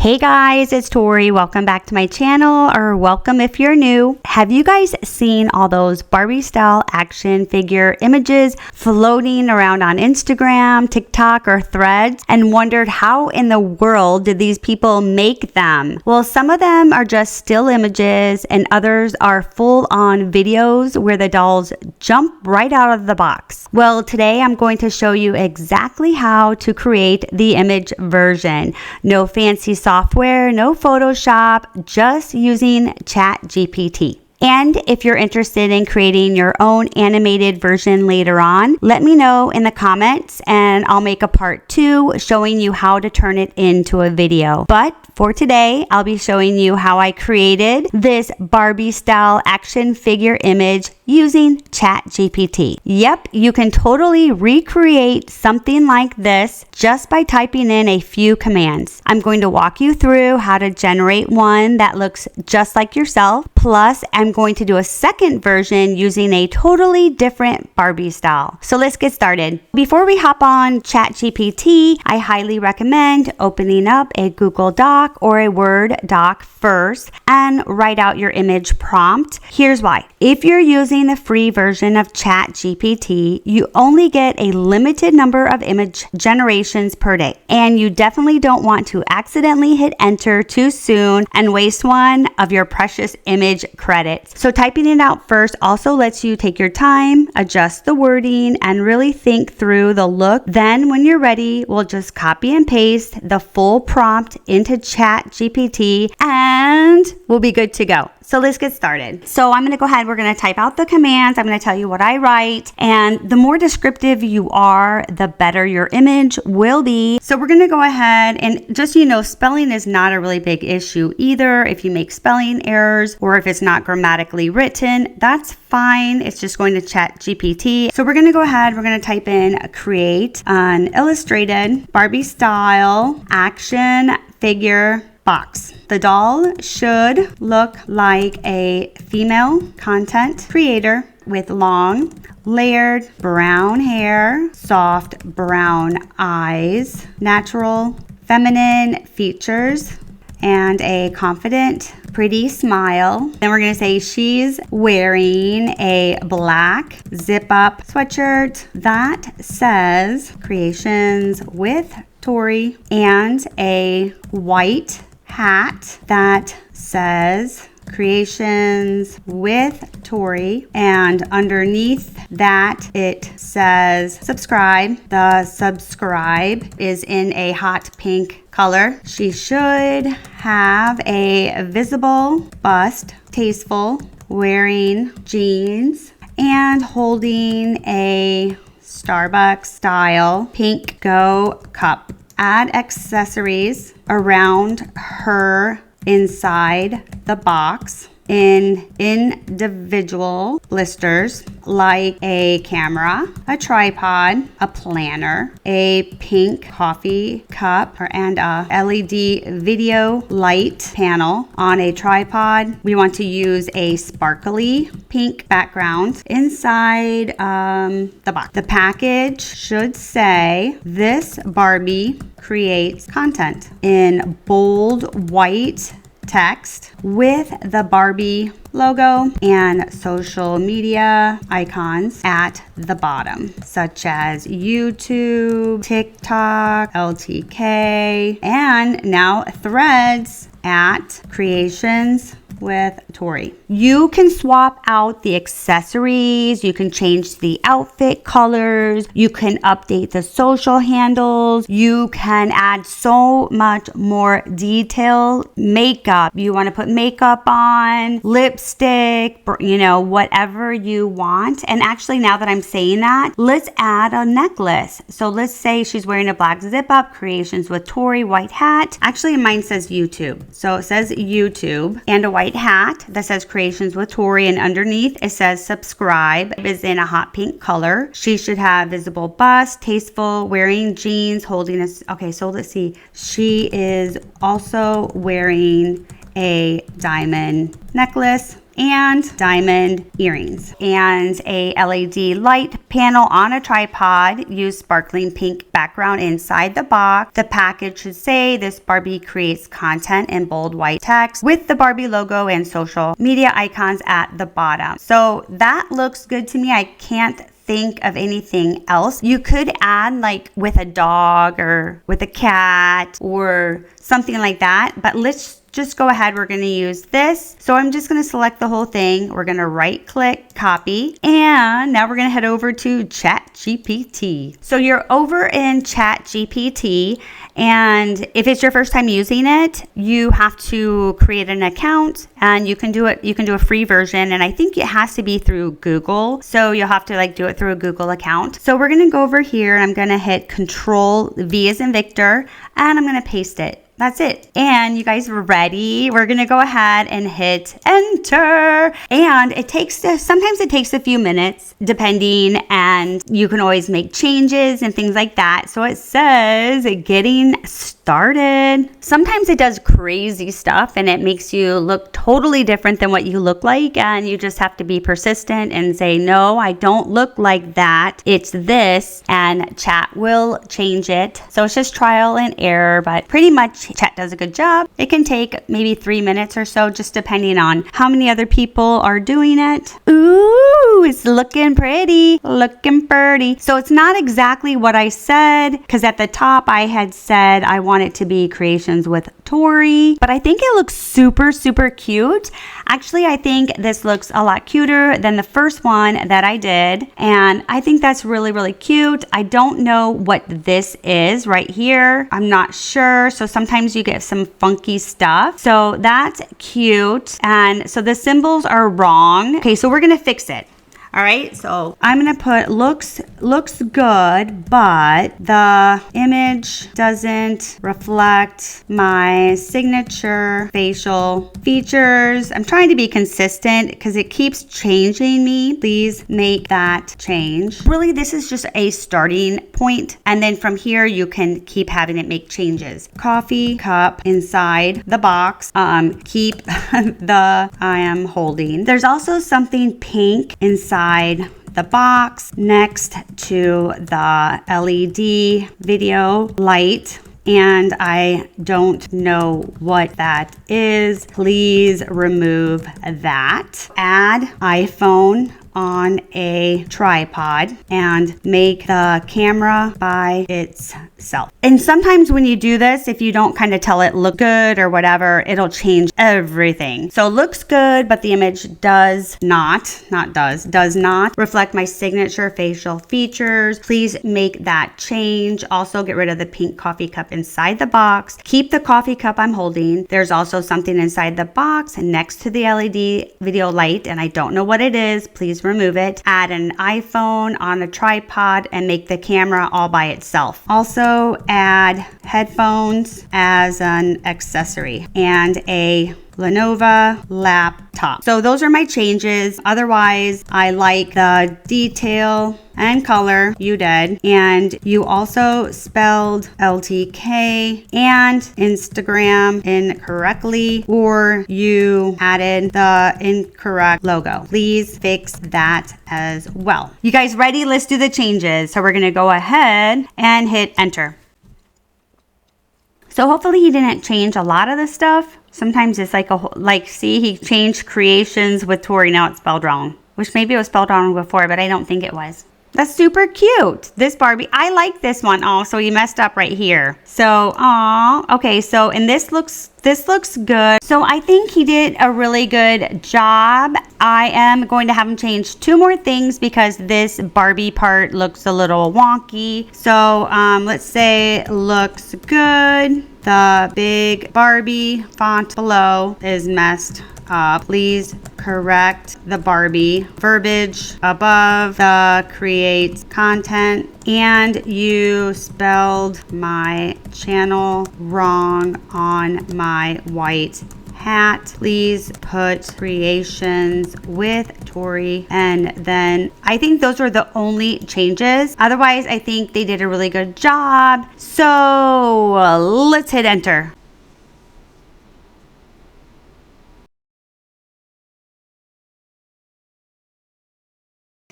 Hey guys, it's Tori. Welcome back to my channel, or welcome if you're new. Have you guys seen all those Barbie style action figure images floating around on Instagram, TikTok, or Threads and wondered how in the world did these people make them? Well, some of them are just still images and others are full-on videos where the dolls jump right out of the box. Well, today I'm going to show you exactly how to create the image version. No fancy software, no Photoshop, just using ChatGPT. And if you're interested in creating your own animated version later on, let me know in the comments and I'll make a part 2 showing you how to turn it into a video. But for today, I'll be showing you how I created this Barbie style action figure image using ChatGPT. Yep, you can totally recreate something like this just by typing in a few commands. I'm going to walk you through how to generate one that looks just like yourself. Plus, I'm going to do a second version using a totally different Barbie style. So let's get started. Before we hop on ChatGPT, I highly recommend opening up a Google Doc or a Word doc first and write out your image prompt. Here's why. If you're using the free version of ChatGPT, you only get a limited number of image generations per day. And you definitely don't want to accidentally hit enter too soon and waste one of your precious image credits. So typing it out first also lets you take your time, adjust the wording, and really think through the look. Then when you're ready, we'll just copy and paste the full prompt into ChatGPT and we'll be good to go. So let's get started. So I'm going to go ahead. We're going to type out the commands. I'm going to tell you what I write. And the more descriptive you are, the better your image will be. So we're going to go ahead and just, spelling is not a really big issue either. If you make spelling errors or if it's not grammatically written, that's fine. It's just going to ChatGPT. So we're going to go ahead. We're going to type in create an illustrated Barbie style action figure box. The doll should look like a female content creator with long, layered brown hair, soft brown eyes, natural feminine features, and a confident, pretty smile. Then we're going to say she's wearing a black zip-up sweatshirt that says Creations with Tori and a white hat that says Creations with Tori, and underneath that it says subscribe. The subscribe is in a hot pink color. She should have a visible bust, tasteful, wearing jeans and holding a Starbucks style pink Go cup. Add accessories around her inside the box in individual blisters like a camera, a tripod, a planner, a pink coffee cup, and a LED video light panel on a tripod. We want to use a sparkly pink background inside the box. The package should say, "This Barbie creates content," in bold white text with the Barbie logo and social media icons at the bottom, such as YouTube, TikTok, LTK, and now Threads at Creations with Tori. You can swap out the accessories, you can change the outfit colors, you can update the social handles, you can add so much more detail. Makeup, you want to put makeup on, lipstick, whatever you want. And actually, now that I'm saying that, let's add a necklace. So let's say she's wearing a black zip up, Creations with Tori, white hat. Actually, mine says YouTube. So it says YouTube and a white hat that says Creations with Tori, and underneath it says subscribe. It is in a hot pink color. She should have visible bust, tasteful, wearing jeans, holding a, okay, so let's see. She is also wearing a diamond necklace and diamond earrings. And a LED light panel on a tripod. Use sparkling pink background inside the box. The package should say, "This Barbie creates content," in bold white text with the Barbie logo and social media icons at the bottom. So that looks good to me. I can't think of anything else. You could add like with a dog or with a cat or something like that, but let's just go ahead. We're going to use this. So I'm just going to select the whole thing. We're going to right click, copy, and now we're going to head over to ChatGPT. So you're over in ChatGPT, and if it's your first time using it, you have to create an account, and you can do it. You can do a free version, and I think it has to be through Google. So you'll have to like do it through a Google account. So we're going to go over here, and I'm going to hit Control V as in Victor, and I'm going to paste it. That's it. And you guys are ready. We're going to go ahead and hit enter. And sometimes it takes a few minutes depending, and you can always make changes and things like that. So it says getting started. Sometimes it does crazy stuff and it makes you look totally different than what you look like. And you just have to be persistent and say, "No, I don't look like that. It's this," and chat will change it. So it's just trial and error, but pretty much chat does a good job. It can take maybe 3 minutes or so, just depending on how many other people are doing it. Ooh, it's looking pretty, looking pretty. So it's not exactly what I said, because at the top I had said I want it to be Creations with Tori, but I think it looks super, super cute. Actually, I think this looks a lot cuter than the first one that I did, and I think that's really, really cute. I don't know what this is right here. I'm not sure. So sometimes you get some funky stuff. So that's cute. And so the symbols are wrong. Okay, so we're gonna fix it. All right, so I'm gonna put looks good, but the image doesn't reflect my signature facial features. I'm trying to be consistent because it keeps changing me. Please make that change. Really, this is just a starting point, and then from here you can keep having it make changes. Coffee cup inside the box. Keep the I am holding. There's also something pink inside the box next to the LED video light, and I don't know what that is. Please remove that. Add iPhone on a tripod and make the camera by itself. And sometimes when you do this, if you don't kind of tell it look good or whatever, it'll change everything. So looks good, but the image does not reflect my signature facial features. Please make that change. Also get rid of the pink coffee cup inside the box. Keep the coffee cup I'm holding. There's also something inside the box next to the LED video light, and I don't know what it is. Please remove it. Add an iPhone on a tripod and make the camera all by itself. Also add headphones as an accessory and a Lenovo laptop. So those are my changes. Otherwise, I like the detail and color you did, and you also spelled LTK and Instagram incorrectly, or you added the incorrect logo. Please fix that as well. You guys ready? Let's do the changes. So we're gonna go ahead and hit enter. So hopefully he didn't change a lot of the stuff. Sometimes it's like see, he changed Creations with Tori. Now it's spelled wrong, which maybe it was spelled wrong before, but I don't think it was. That's super cute. This Barbie, I like this one. Oh, so you messed up right here. So, okay. So, and this looks good. So I think he did a really good job. I am going to have him change 2 more things because this Barbie part looks a little wonky. So let's say looks good. The big Barbie font below is messed up. Please correct the Barbie verbiage above the create content, and you spelled my channel wrong on my white hat. Please put Creations with Tori. And then I think those were the only changes. Otherwise, I think they did a really good job. So let's hit enter.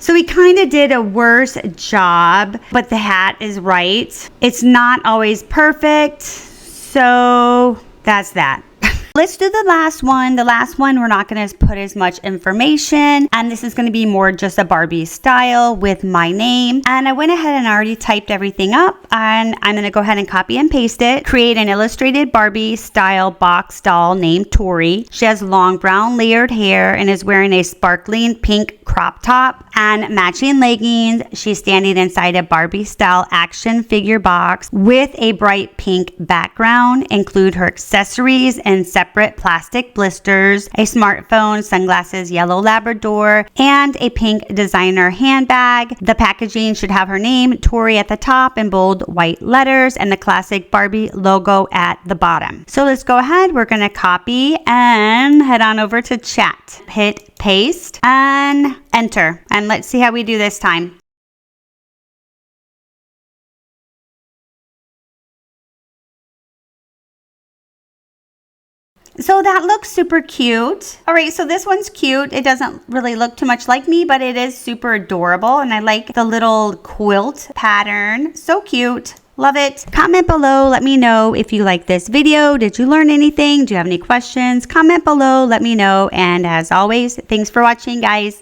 So we kind of did a worse job, but the hat is right. It's not always perfect, so that's that. Let's do the last one. The last one, we're not going to put as much information, and this is going to be more just a Barbie style with my name. And I went ahead and already typed everything up, and I'm going to go ahead and copy and paste it. Create an illustrated Barbie style box doll named Tori. She has long brown layered hair and is wearing a sparkling pink crop top and matching leggings. She's standing inside a Barbie style action figure box with a bright pink background. Include her accessories and separate plastic blisters, a smartphone, sunglasses, yellow Labrador, and a pink designer handbag. The packaging should have her name, Tori, at the top in bold white letters and the classic Barbie logo at the bottom. So let's go ahead. We're going to copy and head on over to chat. Hit paste and enter. And let's see how we do this time. So that looks super cute. All right, so this one's cute. It doesn't really look too much like me, but it is super adorable. And I like the little quilt pattern. So cute. Love it. Comment below. Let me know if you like this video. Did you learn anything? Do you have any questions? Comment below. Let me know. And as always, thanks for watching, guys.